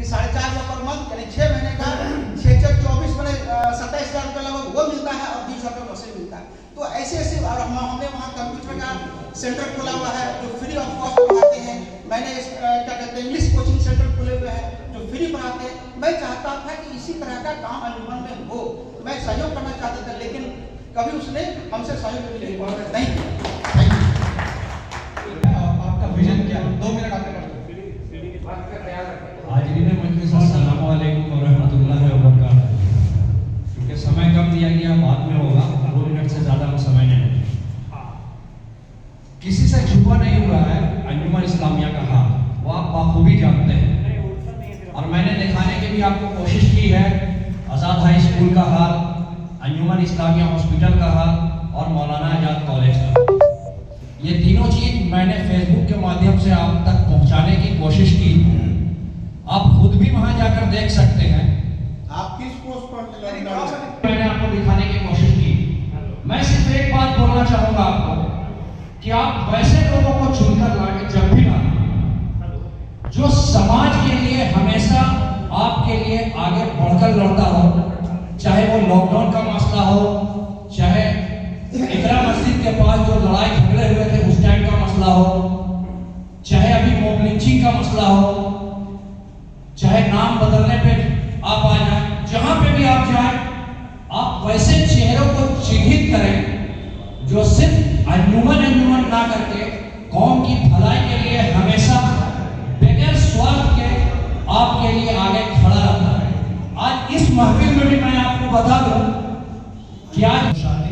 कि 4.5 per month यानी 6 महीने का 6-24 मैंने 27,000 रुपये लगभग वो मिलता है और 20,000 रुपये मशीन मिलता है। तो ऐसे ऐसे और हमने वहाँ कंप्यूटर का सेंटर खोला हुआ है जो फ्री ऑफ कॉस्ट पढ़ाते हैं। मैंने क्या कहते हैं इंग्लिश कोचिंग सेंटर खोले हुए हैं जो फ्री पढ़ाते हैं। मैं चाहता था कि इसी तरह का काम अंजुमन में हो, मैं सहयोग करना चाहता था, लेकिन कभी उसने हमसे सहयोग नहीं किया। आपका विजन क्या है? 2 मिनट आपके पास। हाजिरीन मजलिस, अस्सलामु अलैकुम व रहमतुल्लाहि व बरकातहू। क्योंकि समय कम दिया गया, बाद में होगा, 2 मिनट से ज़्यादा हम समय नहीं। किसी से छुपा नहीं हुआ है अंजुमन इस्लामिया का हाल, वो आप बखूबी जानते हैं। और मैंने दिखाने की भी आपको कोशिश की है आज़ाद हाई स्कूल का हाल, अंजुमन इस्लामिया हॉस्पिटल का हाल और मौलाना आजाद कॉलेज का। ये तीनों चीज मैंने फेसबुक के माध्यम से आप तक पहुंचाने की कोशिश की। आप खुद भी वहां जाकर देख सकते हैं। आप किस पोस्ट पर मैंने आपको दिखाने की कोशिश की। मैं सिर्फ एक बात बोलना चाहूंगा आपको कि आप वैसे लोगों को चुनकर लाके जब भी लाए जो समाज के लिए हमेशा आपके लिए आगे बढ़कर लड़ता हो, चाहे वो लॉकडाउन का मसला हो, चाहे इकरा मस्जिद के पास जो लड़ाई झगड़े हुए थे उस टाइम का मसला हो, चाहे अभी मॉब लिंचिंग का मसला हो, चाहे नाम बदलने पे आप आ जाए, जहां पे भी आप जाए, आप वैसे चेहरों को चिन्हित करें जो सिर्फ अंजुमन ना करके कौम की भलाई के लिए हमेशा बगैर स्वार्थ के आपके लिए आगे खड़ा रहता है। आज इस महफिल में भी मैं आपको बता दूं कि आज शादी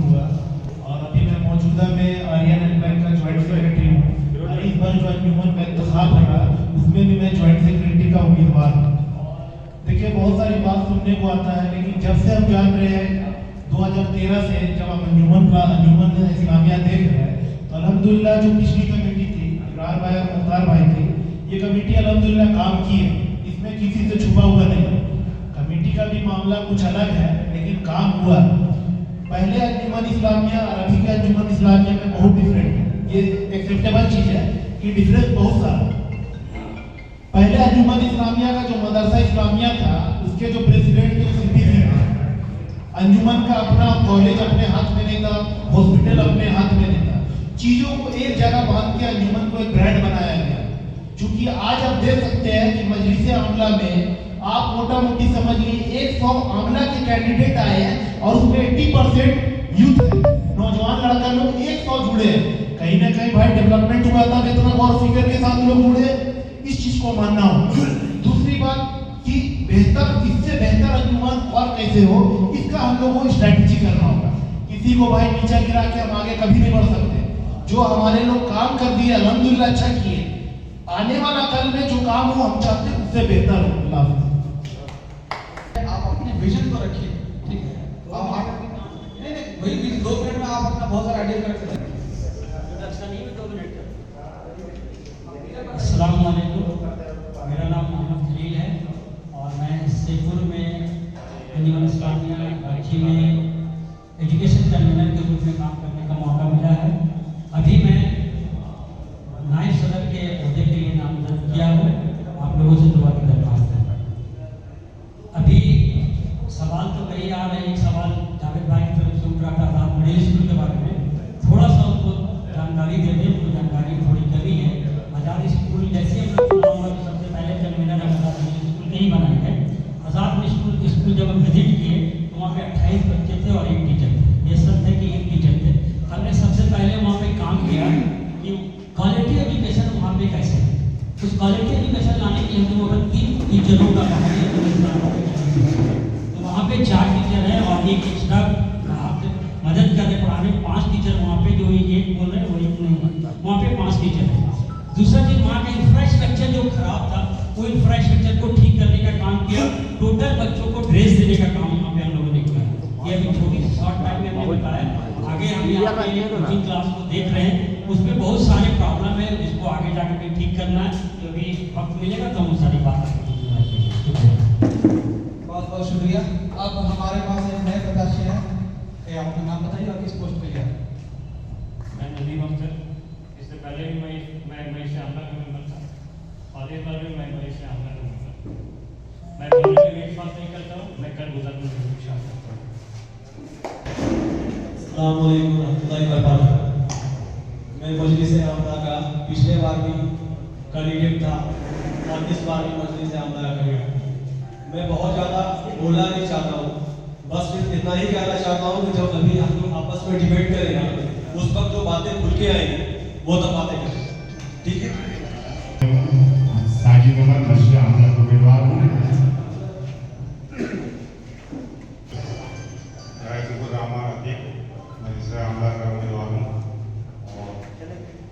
हुआ और अभी मैं मौजूदा में आर्यन बैंक का ज्वाइंट सेक्रेटरी हूँ और इस बार जो अंजुमन का इंतखाब होगा उसमें भी मैं ज्वाइंट सेक्रेटरी का उम्मीदवार हूँ। देखिए बहुत सारी बात सुनने को आता है, लेकिन जब से हम जान रहे हैं 2013 से जब हम अंजुमन इस्लामिया देख रहे हैं तो अल्हम्दुलिल्लाह जो पिछली कमेटी थी इकरार भाई और मुख्तार भाई थी, ये कमेटी अल्हम्दुलिल्लाह काम की है, इसमें किसी से छुपा हुआ नहीं। कमेटी का भी मामला कुछ अलग है लेकिन काम हुआ। पहले अंजुमन इस्लामिया और अभी के अंजुमन इस्लामिया में बहुत डिफरेंट है, ये एक्सेप्टेबल चीज है कि डिफरेंस बहुत सारा। पहले अंजुमन इस्लामिया का जो मदरसा इस्लामिया था उसके जो प्रेसिडेंट थे सिद्दीकी थे। अंजुमन का अपना कॉलेज अपने हाथ में नहीं था, हॉस्पिटल अपने हाथ में नहीं था, चीजों को एक जगह बांध के अंजुमन को एक ब्रांड बनाया गया। क्योंकि आज आप देख सकते हैं कि मजलिस आमला में आप मोटा मोटी समझ लीजिए 100 आमला के कैंडिडेट आए हैं और उसमें 80% यूथ है, नौजवान लड़का लोग 100 जुड़े हैं। कहीं ना कहीं भाई डेवलपमेंट हुआ था, इतना गौर फिक्र के साथ लोग जुड़े, इस चीज को मानना हो। दूसरी बात कि बेहतर, इससे बेहतर अंजुमन और कैसे हो, इसका हम लोगों को स्ट्रेटेजी करना होगा। किसी को भाई नीचा गिरा के हम आगे कभी नहीं बढ़ सकते। जो हमारे लोग काम कर दिए अल्हम्दुलिल्लाह अच्छा किए, आने वाला कल में जो काम हो हम चाहते हैं उससे बेहतर हो। अल्लाह हाफिज़। आप अपने विजन को रखिए, ठीक है? अब आप नहीं वही 2 मिनट में आप अपना बहुत सारा आइडिया कर सकते हैं। अस्सलाम वालेकुम, मेरा नाम मोहम्मद खलील है और मैं शेखपुर में अंजुमन इस्लामिया कराची में एजुकेशन कन्वीनर के रूप में काम करने का मौका मिला है। अभी मैं नायब सदर के अहदे के लिए नामजद किया हूँ। आप लोगों से दुआ की दरख्वास्त है। अभी सवाल तो कई आ रहे हैं। एक सवाल जावेद भाई की तरफ से उठ रहा था आज़ाद मिडिल स्कूल के बारे में, थोड़ा सा उसको जानकारी दे दें, उनको जानकारी थोड़ी कमी है। आज़ाद स्कूल जैसे हम लोग चुनाव हुआ तो सबसे पहले कन्वीनर आज़ाद मिडिल स्कूल के ही बनाए हैं। आज़ाद स्कूल जब हम विजिट किए तो वहाँ पे 28 बच्चे थे और 1 टीचर थे। ये सब थे कि 1 टीचर थे। हमने सबसे पहले वहाँ पे काम किया कि क्वालिटी एजुकेशन वहाँ पे कैसे है। उस क्वालिटी एजुकेशन लाने के लिए हम लोगों 3 टीचरों का तो वहाँ पे 4 टीचर हैं और 1 एक्स्ट्रा मदद कर रहे पढ़ाने। 5 टीचर वहाँ पे, जो 1 बोल रहे हैं वो 1 नहीं, वहाँ पे 5 टीचर हैं। दूसरा चीज वहाँ का इंफ्रास्ट्रक्चर जो खराब था वो इंफ्रास्ट्रक्चर को ठीक करने का काम किया। टोटल बच्चों को ड्रेस देने का काम वहाँ पे हम लोगों ने किया। ये अभी छोटी शॉर्ट टाइम में हमने बताया। आगे हम यहाँ पे कोचिंग क्लास को देख रहे हैं, उसमें बहुत सारे प्रॉब्लम है जिसको आगे जाकर के ठीक करना है। तो अभी वक्त मिलेगा तो हम सारी बात बहुत बहुत शुक्रिया। अब हमारे पास एक नए प्रत्याशी हैं। आप अपना नाम बताइए और किस पोस्ट पे हैं? मैं नदीम अख्तर, इससे पहले भी मैं से आमला का मेंबर था और इस बार भी मैं से आमला का मेंबर। मैं बिल्कुल भी ब्रेकफास्ट नहीं करता हूँ, मैं कल गुजरने की शिक्षा करता हूँ। अस्सलामुअलैकुम रहमतुल्लाहि व बरकातहू। मैं मजलिस आमला का पिछले बार भी कैंडिडेट था और इस बार भी मजलिस आमला का कैंडिडेट हूँ। मैं बहुत ज़्यादा बोलना नहीं चाहता हूँ, बस सिर्फ इतना ही कहना चाहता हूँ कि जब अभी हम लोग आपस में डिबेट करेंगे उस वक्त जो बातें खुल के आएंगी वो तब बातें करेंगे, ठीक है। साजिद उमर मस्जिद आमला का उम्मीदवार हूँ। मैं आमला का उम्मीदवार हूँ और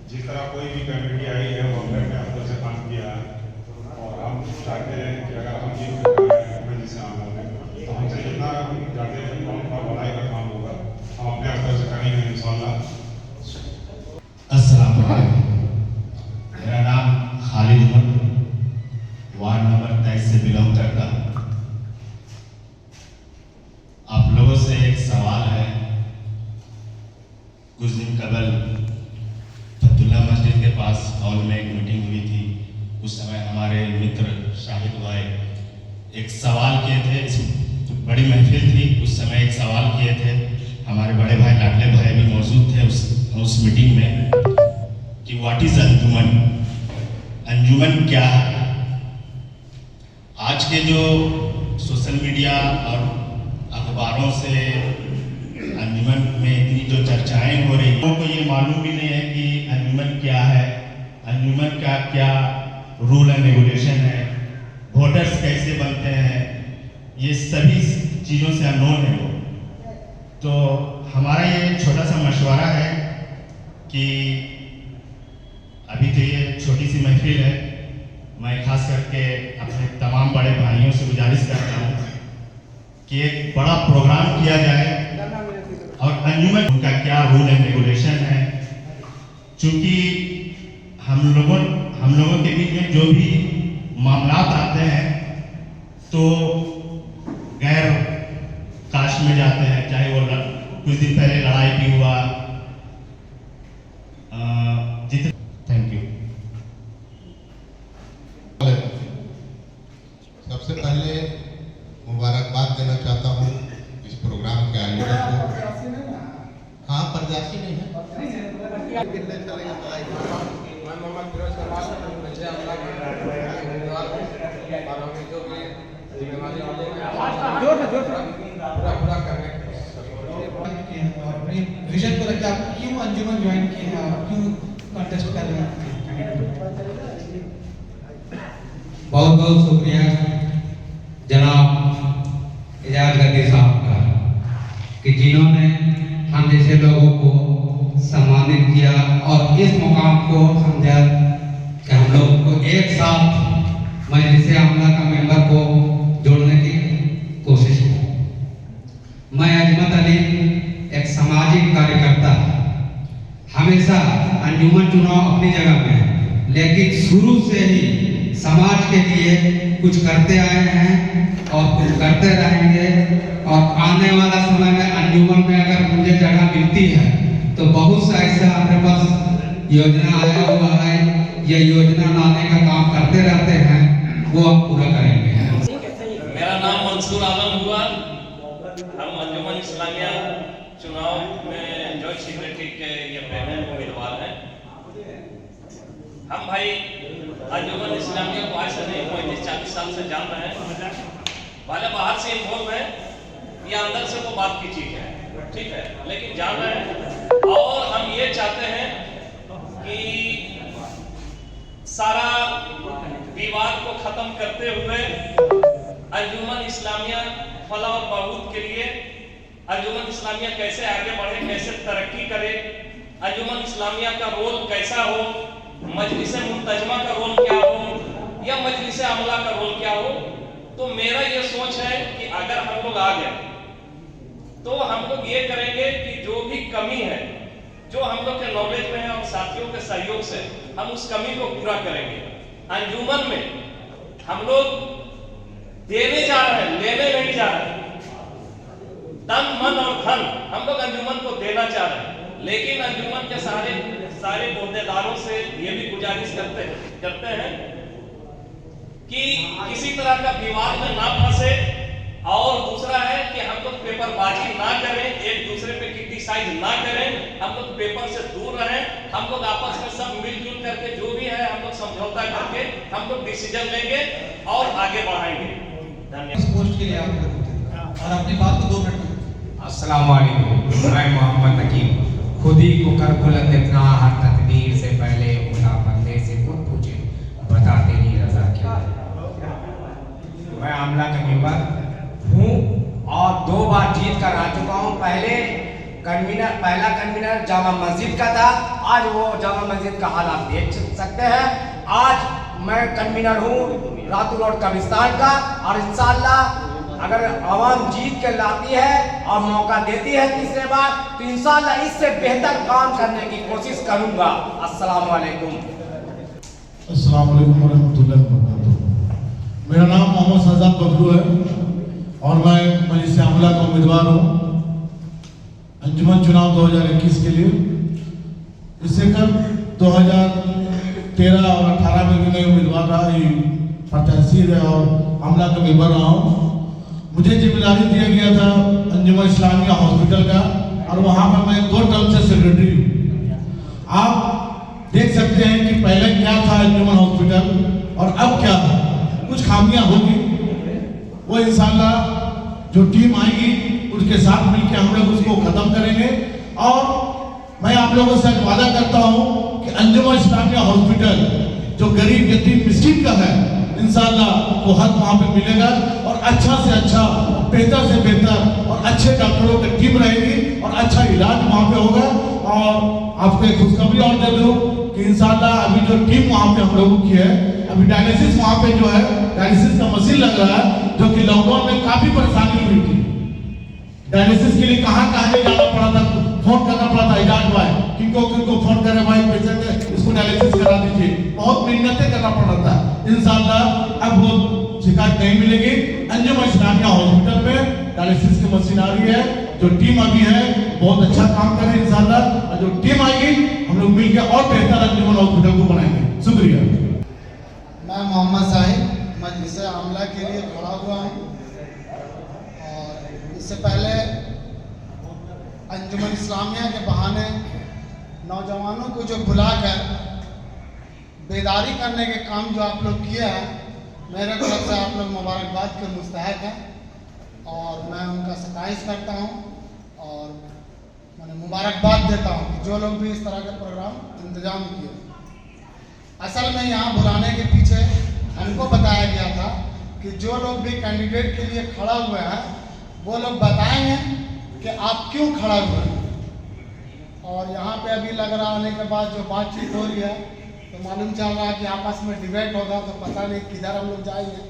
जिस तरह कोई भी कमेटी आई है वो हमने अपने अंदर से काम किया है और हम चाहते हैं कि अगर हम जीत जिससे आमला में तो हमसे जितना हम चाहते हैं और भलाई का काम होगा हम अपने अंदर से करेंगे इंशाअल्लाह। अस्सलाम वालेकुम, मेरा नाम खालिद उमर, वार्ड नंबर 23 से बिलोंग करता हूँ। आप लोगों से एक सवाल है। कुछ दिन कबल फतुल्ला मस्जिद के पास हॉल में एक मीटिंग हुई थी। उस समय हमारे मित्र शाहिद भाई एक सवाल किए थे, इस बड़ी महफिल थी, उस समय एक सवाल किए थे। हमारे बड़े भाई लाडले भाई भी मौजूद थे उस मीटिंग में कि व्हाट इज अंजुमन, अंजुमन क्या है। आज के जो सोशल मीडिया और अखबारों से अंजुमन में इतनी जो चर्चाएं हो रही हैं, लोगों को ये मालूम भी नहीं है कि अंजुमन क्या है, अंजुमन का क्या रूल एंड रेगुलेशन है, वोटर्स कैसे बनते हैं, ये सभी चीज़ों से अननोन है वो। तो हमारा ये छोटा सा मशवरा है कि अभी तो ये छोटी सी महफिल है, मैं खास करके अपने तमाम बड़े भाइयों से गुजारिश करता हूँ कि एक बड़ा प्रोग्राम किया जाए और अंजुमन उनका क्या रूल एंड रेगुलेशन है। चूंकि हम लोगों के बीच में जो भी मामलात आते हैं तो गैर कास्ट में जाते हैं, चाहे वो कुछ दिन पहले लड़ाई भी हुआ। Thank you. सबसे पहले मुबारकबाद देना चाहता हूँ इस प्रोग्राम के आयोजक को। हाँ, प्रत्याशी नहीं है। मैं मोहम्मद फिरोज शर्मा मस्जिद आमला के उम्मीदवार हूँ और हमें जो भी जिम्मेवारी मिली है पूरा करने और अपनी विजन को लेकर आप क्यों अंजुमन ज्वाइन किए हैं और क्यों कंटेस्ट कर रहे हैं? बहुत बहुत शुक्रिया जनाब एजाज गद्दी साहब का कि जिन्होंने हम जैसे लोगों को सम्मानित किया और इस मुकाम को समझा कि हम लोग को एक साथ मजलिस आमला का मेंबर को जोड़ने की कोशिश की। मैं अजमत अली एक सामाजिक कार्यकर्ता, हमेशा अंजुमन चुनाव अपनी जगह में है, लेकिन शुरू से ही समाज के लिए कुछ करते आए हैं और कुछ करते रहेंगे। और आने वाला समय में अंजुमन में अगर मुझे जगह मिलती है तो बहुत सा ऐसा हमारे पास योजना आया हुआ है, ये योजना लाने का काम करते रहते हैं, वो हम पूरा करेंगे। मेरा नाम मंसूर आलम हुआ। हम अंजुमन इस्लामिया चुनाव में जॉइंट सेक्रेटरी के ये पहले उम्मीदवार हैं। हम भाई अंजुमन इस्लामिया को आज से नहीं 35-40 साल से जान रहे हैं। भले बाहर से इन्वॉल्व है या अंदर से वो बात की चीज है, ठीक है, लेकिन जान रहे हैं। और हम ये चाहते हैं कि सारा विवाद को खत्म करते हुए अंजुमन इस्लामिया फलाह और बहबूद के लिए अंजुमन इस्लामिया कैसे आगे बढ़े, कैसे तरक्की करे, अंजुमन इस्लामिया का रोल कैसा हो, मजलिस मुंतजमा का रोल क्या हो या मजलिस आमला का रोल क्या हो। तो मेरा ये सोच है कि अगर हम लोग आ गए तो हम लोग ये करेंगे कि जो भी कमी है, जो हम लोग के नॉलेज में है और साथियों के सहयोग से हम उस कमी को पूरा करेंगे। अंजुमन में हम लोग देने जा रहे हैं, लेने नहीं जा रहे। तन मन और धन हम लोग अंजुमन को देना चाह रहे हैं, लेकिन अंजुमन के सारे अहदेदारों से ये भी गुजारिश करते हैं कि किसी तरह का विवाद में ना फंसे, और दूसरा है कि हम लोग पेपरबाजी ना करें, एक दूसरे पे क्रिटिसाइज ना करें, हम लोग पेपर से दूर रहें, हम लोग आपस में सब मिलजुल करके जो भी है हम लोग समझौता करके हम लोग डिसीजन लेंगे और आगे बढ़ाएंगे। इस पोस्ट के लिए आप और अपनी बात को 2 मिनट में। अस्सलाम वालेकुम, मैं मोहम्मद नकीम। खुद ही को कर बुलंद इतना, हर तकदीर से पहले खुदा बंदे से खुद पूछे, बता तेरी रजा क्या है। मैं आमला का मेंबर हूँ और 2 बार जीत कर आ चुका हूँ। पहला कन्वीनर जामा मस्जिद का था, आज वो जामा मस्जिद का हाल आप देख सकते हैं। आज मैं कन्वीनर हूँ रातू रोड कब्रिस्तान का, और इंशाअल्लाह अगर आवाम जीत के लाती है और मौका देती है तीसरे बार, तो इंशाअल्लाह इससे बेहतर काम करने की कोशिश करूँगा। अस्सलाम वालेकुम। अस्सलाम वालेकुम रहमतुल्लाहि व बरकातहू। मेरा नाम मोहम्मद सजाद बबलू है और मैं मजलिस आमला का उम्मीदवार हूँ अंजुमन चुनाव 2021 के लिए। इससे कल 2013 और 18 में भी मैं उम्मीदवार रहा, प्रत्याशी है और आमला का मेंबर रहा हूँ। मुझे जिम्मेदारी दिया गया था अंजुमन इस्लामिया हॉस्पिटल का, और वहाँ पर मैं 2 टर्म से सेक्रेटरी हूँ। आप देख सकते हैं कि पहले क्या था अंजुमन हॉस्पिटल और अब क्या है। कुछ खामियां होगी, वो इंशाअल्लाह जो टीम आएगी उसके साथ मिलकर हम लोग उसको खत्म करेंगे। और मैं आप लोगों से वादा करता हूं कि अंजुमन इस्लामिया हॉस्पिटल जो गरीब यतीम मिस्कीन का है, इंशाअल्लाह वो हक वहाँ पे मिलेगा और अच्छा से अच्छा, बेहतर से बेहतर और अच्छे डॉक्टरों की टीम रहेगी और अच्छा इलाज वहाँ पे होगा। और आपको एक खुशखबरी और दे दूं कि इंशाअल्लाह अभी जो टीम वहाँ पे हम लोगों की है, अभी डायलिसिस वहाँ पे जो है डायलिसिस का मशीन लग रहा है, जो कि लॉकडाउन में काफी परेशानी हुई थी। डायलिसिस के लिए कहाँ नहीं जाना पड़ा था, फोन करना पड़ा था इजाज भाई, किनको फोन करे भाई पेशेंट है इसको डायलिसिस करा दीजिए, बहुत मेहनतें करना पड़ा था। इंशाअल्लाह अब वो शिकायत नहीं मिलेगी। अंजुमन इस्लामिया हॉस्पिटल में डायलिसिस की मशीन आ रही है, जो टीम अभी है बहुत अच्छा काम करे इंशाअल्लाह, और जो टीम आएगी हम लोग मिलकर और बेहतर अंजुमन हॉस्पिटल को बनाएंगे। शुक्रिया। मैं मोहम्मद साहिब मजलिस आमला के लिए खड़ा हुआ हूँ, और इससे पहले अंजुमन इस्लामिया के बहाने नौजवानों को जो बुलाकर बेदारी करने के काम जो आप लोग किए हैं, मेरे तरफ से आप लोग मुबारकबाद के मुस्तहक हैं और मैं उनका सताइश करता हूं और मैंने मुबारकबाद देता हूं कि जो लोग भी इस तरह के प्रोग्राम इंतजाम किए। असल में यहाँ बुलाने के पीछे हमको बताया गया था कि जो लोग भी कैंडिडेट के लिए खड़ा हुए हैं वो लोग बताएंगे कि आप क्यों खड़ा हुए हैं। और यहाँ पे अभी लग रहा आने के बाद जो बातचीत हो रही है तो मालूम चल रहा है कि आपस में डिबेट होगा, तो पता नहीं किधर हम लोग जाएंगे।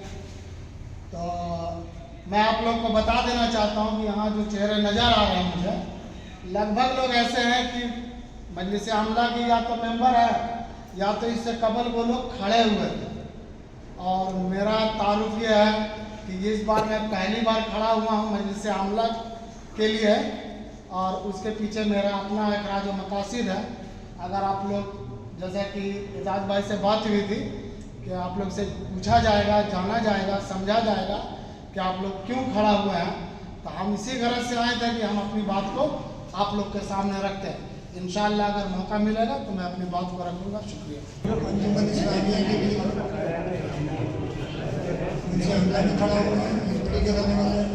तो मैं आप लोग को बता देना चाहता हूँ कि यहाँ जो चेहरे नज़र आ रहे हैं मुझे, लगभग लोग ऐसे हैं कि मजलिस आमला की या तो मेंबर है या तो इससे कबल वो लोग खड़े हुए थे। और मेरा तारुफ ये है कि इस बार मैं पहली बार खड़ा हुआ हूँ मजलिस आमला के लिए, और उसके पीछे मेरा अपना एक राज मकासिद है। अगर आप लोग जैसा कि एजाज भाई से बात हुई थी कि आप लोग से पूछा जाएगा, जाना जाएगा, समझा जाएगा कि आप लोग क्यों खड़ा हुए हैं, तो हम इसी गरज से आए थे कि हम अपनी बात को आप लोग के सामने रखते हैं। इंशाअल्लाह अगर मौका मिलेगा तो मैं अपनी बात को रखूँगा। शुक्रिया। अंजुमन इस्लामिया के लिए मुझे हमला में खड़ा हुआ है, हिस्ट्री के रहने वाला है।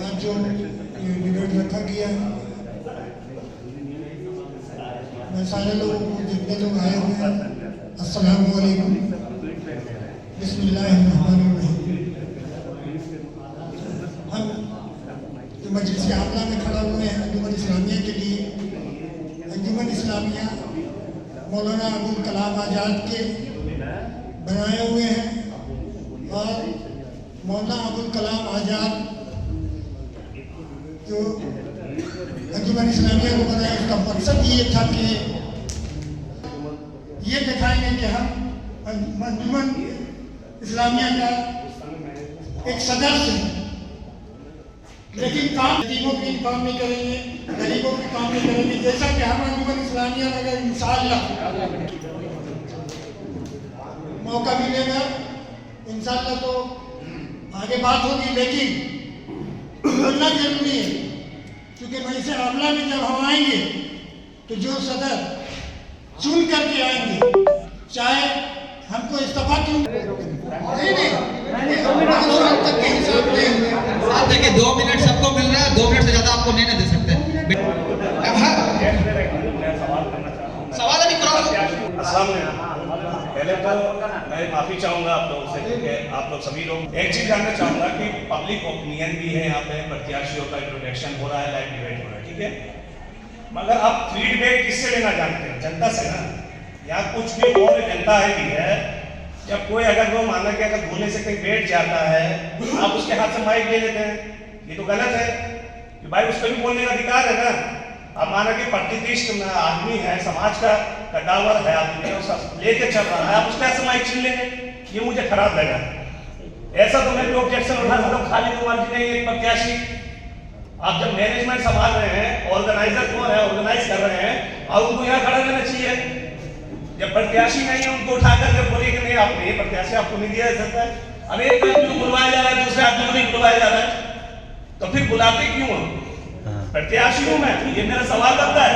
आज जो डिबेट रखा गया है, मैं सारे लोगों को, जितने लोग आए हुए हैं, अस्सलाम वालेकुम, बिस्मिल्लाहिर्रहमानिर्रहीम। हम जो मजलिस आमला में खड़ा हुए हैं अंजुमन इस्लामिया के लिए, अंजुमन इस्लामिया मौलाना अबुल कलाम आज़ाद के बनाए हुए हैं। और मौलाना अबुल कलाम आज़ाद जो अंजुमन इस्लामिया को बनाया, उसका मकसद ये था कि ये दिखाएंगे कि हम अंजुमन इस्लामिया का एक सदस्य है, लेकिन काम यतीमों की काम नहीं करेंगे, गरीबों की काम नहीं करेंगे। जैसा कि हम अंजुमन इस्लामिया में अगर इंशाअल्लाह मौका मिलेगा इंशाल्लाह तो आगे बात होगी, लेकिन बोलना जरूरी है क्योंकि वैसे आमला में जब हम आएंगे तो जो सदर चुन करके आएंगे, चाहे हमको इस्तीफा क्यों नहीं देखिए 2 मिनट सबको मिल रहा है, 2 मिनट से ज्यादा आपको नहीं दे सकते। सवाल अभी करो। पहले तो मैं माफी चाहूंगा आप लोगों से क्योंकि आप लोग सभी लोग एक चीज जानना चाहूंगा कि पब्लिक ओपिनियन भी है यहाँ पे, प्रत्याशियों का इंट्रोडक्शन हो रहा है, लाइव डिबेट हो रहा है, ठीक है, मगर आप फीडबैक किससे लेना जानते हैं? जनता से ना। यहाँ कुछ भी और जनता है भी है, जब कोई अगर वो माना कि अगर बोलने से कहीं बैठ जाता है आप उसके हाथ से माइक ले लेते हैं, ये तो गलत है कि भाई उसको भी बोलने का अधिकार है ना। अब माना कि प्रतिष्ठित आदमी है, समाज का कदावर है आदमी, लेके चल रहा है, आप उसके हाथ से माइक छीन लेंगे, ये मुझे खराब लगा। ऐसा तो मैं भी ऑब्जेक्शन उठा सकता हूँ। खालिद कुमार जी ने एक प्रत्याशी, आप जब मैनेजमेंट संभाल रहे हैं, ऑर्गेनाइजर कौन है, ऑर्गेनाइज कर रहे हैं, और उनको यहाँ खड़ा रहना चाहिए। जब प्रत्याशी नहीं है उनको उठा करके बोलिए कि नहीं आपने ये प्रत्याशी आपको नहीं दिया जा सकता है। अब एक आदमी को बुलवाया जा रहा है, दूसरे आदमी को नहीं बुलवाया जा रहा है, तो फिर बुलाते क्यों हो? प्रत्याशी हूं मैं, ये मेरा सवाल बनता है।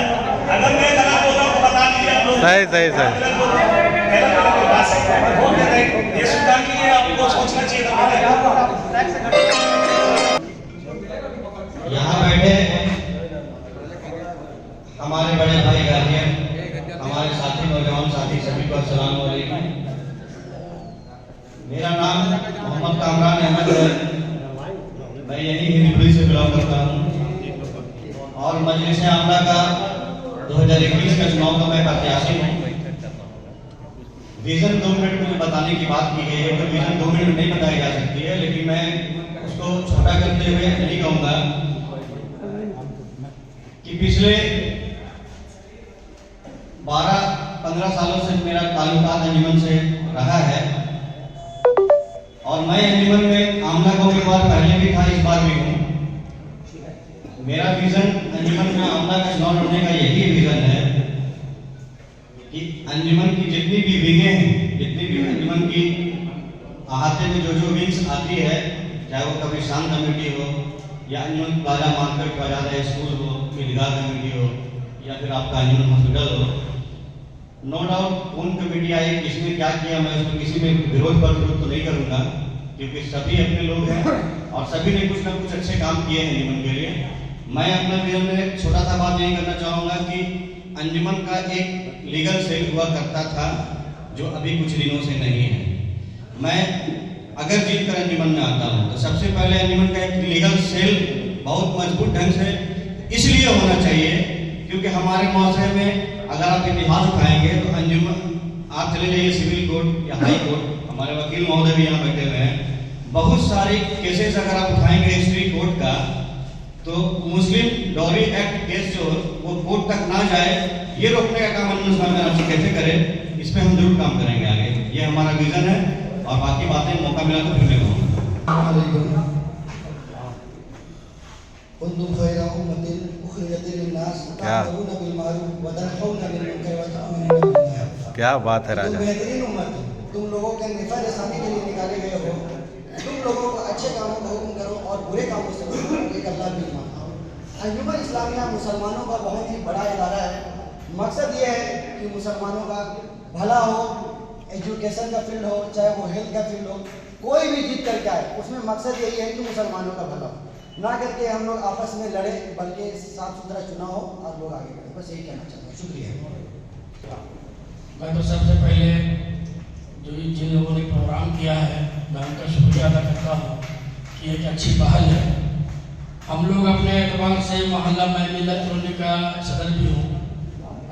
अगर मैं गलत बोल रहा हूं तो बता दीजिए आप लोग। सही ये सुधार के लिए आपको सोचना चाहिए था। यहाँ बैठे हमारे बड़े भाई गार्जियन, हमारे साथी नौजवान साथी, सभी को अस्सलाम वालेकुम। मेरा नाम मोहम्मद कामरान अहमद है, मैं यही हिंदुपुरी से बिलोंग करता हूँ और मजलिस आमला का 2021 का चुनाव का मैं प्रत्याशी हूँ। विजन 2 मिनट में बताने की बात की गई है, तो विजन 2 मिनट में नहीं बताई जा सकती है, लेकिन मैं उसको छोटा करते हुए यही कहूँगा कि पिछले 12-15 सालों से मेरा ताल्लुकात अंजुमन से रहा है और मैं अंजुमन में आमला का उम्मीदवार पहले भी था, इस बार भी हूँ। मेरा विजन अंजुमन में आमला का चुनाव लड़ने का यही विजन है कि अंजुमन की जितनी भी विंगें हैं, जितनी भी अंजुमन की अहाते में जो विंग्स आती है, चाहे वो कभी शान कमेटी हो या अंजुमन प्लाजा मार्केट का ज़्यादा स्कूल हो, ईदगाह कमेटी हो या फिर आपका अंजुमन हॉस्पिटल हो, नो डाउट कौन कमेटी आई, किसने क्या किया, मैं उसमें किसी में विरोध पर विरोध तो नहीं करूँगा क्योंकि सभी अपने लोग हैं और सभी ने कुछ ना कुछ अच्छे काम किए हैं अंजुमन के लिए। मैं अपना विजन में छोटा सा बात यही करना चाहूँगा कि अंजुमन का एक लीगल सेल हुआ करता था जो अभी कुछ दिनों से नहीं है। मैं अगर जीत कर अंजुमन में आता हूँ तो सबसे पहले अंजुमन का एक लीगल सेल बहुत मजबूत ढंग से इसलिए होना चाहिए क्योंकि हमारे मुआशरे में अगर आप इतिहास उठाएंगे तो अंजुमन, आप चले जाइए सिविल कोर्ट या हाई कोर्ट, हमारे वकील महोदय भी यहाँ बैठे हुए हैं, बहुत सारी केसेस अगर आप उठाएंगे हिस्ट्री कोर्ट का तो मुस्लिम डॉरी एक्ट केस जो वो कोर्ट तक ना जाए, ये रोकने का काम अंजुमन आपसे कैसे करें, इस पर हम जरूर काम करेंगे आगे। ये हमारा विजन है और बाकी बातें मौका मिला तो फिर मैं कहूँगा। क्या बात है राजा। तुम लोगों के निफा रसानी के लिए निकाले गए हो, तुम लोगों को अच्छे कामों का हुक्म करो और बुरे कामों से बचो, एक अल्लाह भी मानता हूँ। अंजुमन इस्लामिया मुसलमानों का बहुत ही बड़ा इदारा है। मकसद ये है कि मुसलमानों का भला हो, एजुकेशन का फील्ड हो, चाहे वो हेल्थ का फील्ड हो, कोई भी जीत करके आए उसमें मकसद यही है कि मुसलमानों का भला हो, ना करके हम लोग आपस में लड़े, बल्कि साफ सुथरा चुनाव हो और लोग आगे बढ़े। बस यही कहना चाहता हूँ। शुक्रिया। मैं तो सबसे पहले जो जिन लोगों ने प्रोग्राम किया है मैं उनका शुक्रिया अदा करता हूँ कि एक अच्छी पहल है। हम लोग अपने एतबार से मोहल्ला में मिलत रोने का सदर भी हूँ।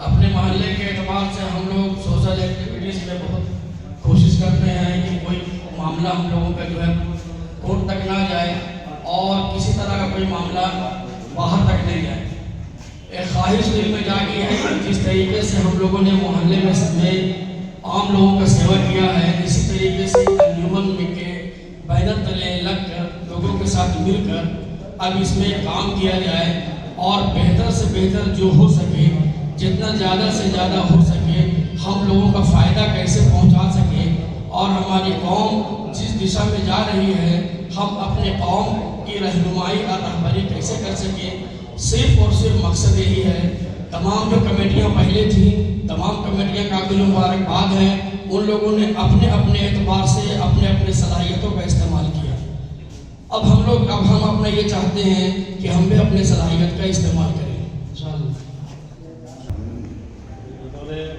अपने मोहल्ले के एतबार से हम लोग सोशल एक्टिविटीज़ में बहुत कोशिश करते हैं कि कोई मामला हम लोगों का जो है कोर्ट तक ना जाए और किसी तरह का कोई मामला बाहर तक नहीं जाए। एक ख्वाहिश दिल में जागी है कि जिस तरीके से हम लोगों ने मोहल्ले में आम लोगों का सेवा किया है, इसी तरीके से अंजुमन के बैनर तले लगकर लोगों के साथ मिलकर अब इसमें काम किया जाए और बेहतर से बेहतर जो हो सके, जितना ज़्यादा से ज़्यादा हो सके हम लोगों का फ़ायदा कैसे पहुंचा सके और हमारी कौम जिस दिशा में जा रही है, हम अपने कौम की रहनुमाई और रहबरी कैसे कर सकें, सिर्फ और सिर्फ मकसद यही है। तमाम जो कमेटियाँ पहले थी, तमाम कमेटियाँ काबिल मुबारकबाद हैं। उन लोगों ने अपने अपने एतबार से अपने अपने सलाहियतों का इस्तेमाल किया। अब हम अपना ये चाहते हैं कि हम भी अपने सलाहियत का इस्तेमाल करें।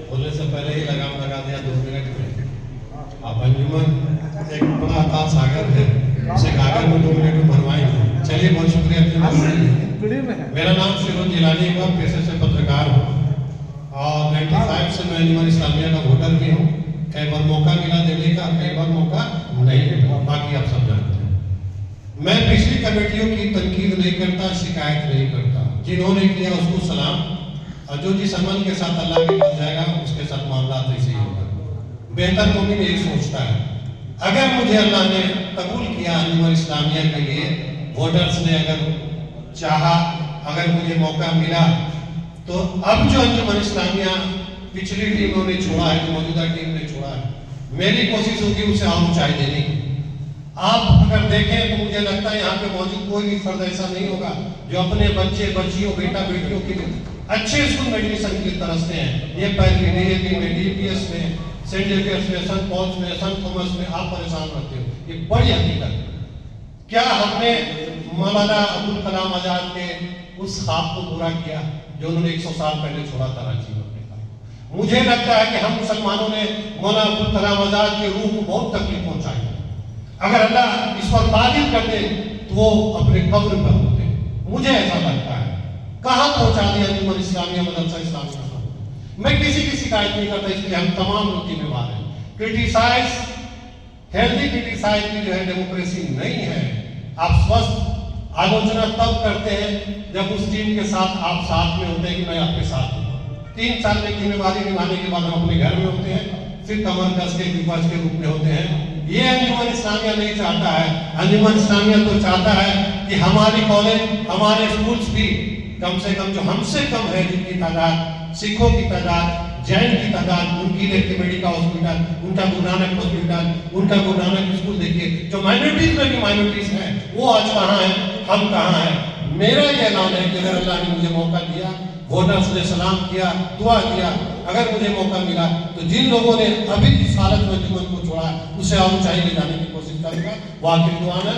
बोलने से पहले ही लगाम लगा दिया 2 मिनट में। अब अंजुमन एक बड़ा अथाह सागर है, उसे कागज में 2 मिनट में भरवाएंगे। चलिए, बहुत शुक्रिया। मेरा नाम फिरोज जिलानी है, पेशे से पत्रकार हूँ और 95 से मैं अंजुमन इस्लामिया का वोटर भी हूँ। कई बार मौका मिला देने का, कई बार मौका नहीं मिला, बाकी आप सब जानते हैं। मैं पिछली कमेटियों की तनकीद नहीं करता, शिकायत नहीं करता। जिन्होंने किया उसको सलाम, और जो जिस अमल के साथ अल्लाह के पास जाएगा उसके साथ मामला ऐसे ही होगा। बेहतर मोमिन यही सोचता है। अगर मुझे अल्लाह ने कबूल किया अंजुमन इस्लामिया के लिए, वोटर्स ने अगर चाहा, अगर मुझे मौका मिला, तो अब जो अंजुमन इस्लामिया पिछली टीमों ने छोड़ा है, जो मौजूदा टीम ने छोड़ा है, मेरी कोशिश होगी उसे और ऊंचाई देने की। आप अगर देखें तो मुझे लगता है यहाँ पे मौजूद कोई भी फर्द ऐसा नहीं होगा जो अपने बच्चे बच्चियों बेटा बेटियों के लिए अच्छे स्कूल में एडमिशन की तरसते हैं। ये पहले डीएपी में, डीपीएस में, सेंट जेवियर्स में, सेंट पॉल्स में, सेंट थॉमस में आप परेशान रहते हो। ये बड़ी हकीकत है। क्या हमने मौलाना अब्दुल कलाम आजाद के उस ख्वाब को पूरा किया जो उन्होंने 100 साल पहले छोड़ा था रांची में? मुझे लगता है कि हम मुसलमानों ने मौलाना अब्दुल कलाम आजाद के रूह को बहुत तकलीफ पहुंचाई। अगर अल्लाह इस पर तारीफ कर दे तो वो अपने कब्र पर होते। मुझे ऐसा लगता है। कहाँ पहुंचा दिया अंजुमन इस्लामिया, मदरसा इस्लामिया? मैं किसी की शिकायत नहीं करता, इसलिए हम तमाम लोग जिम्मेवार हैं। क्रिटिसाइज, हेल्दी क्रिटिसाइज की जो है डेमोक्रेसी नहीं है। आप स्वस्थ आलोचना तब करते हैं जब उस टीम के साथ आप साथ में होते हैं कि मैं आपके साथ हूँ। 3 साल में जिम्मेवारी निभाने के बाद हम अपने घर में होते हैं, फिर कमर कस के विपक्ष के रूप में होते हैं। ये अंजुमन इस्लामिया नहीं चाहता है। अंजुमन इस्लामिया तो चाहता है कि हमारी कॉलेज, हमारे स्कूल्स भी कम से कम जो हमसे कम है जिनकी तादाद, सिखों की तादाद, जैन की तादाद, उनकी देखिए मेडिकल हॉस्पिटल, उनका गुरु नानक हॉस्पिटल, उनका गुरु नानक स्कूल देखिए। जो माइनॉरिटीज में भी माइनॉरिटीज हैं वो आज कहाँ है, हम कहाँ हैं? मेरा ये ऐलान है कि अगर अल्लाह ने मुझे मौका दिया, वोटर्स ने सलाम किया, दुआ किया, अगर मुझे मौका मिला तो जिन लोगों ने अभी इस हालत में जीवन को छोड़ा उसे और ऊंचाई ले जाने की कोशिश करूंगा। वाकिफ दुआ है।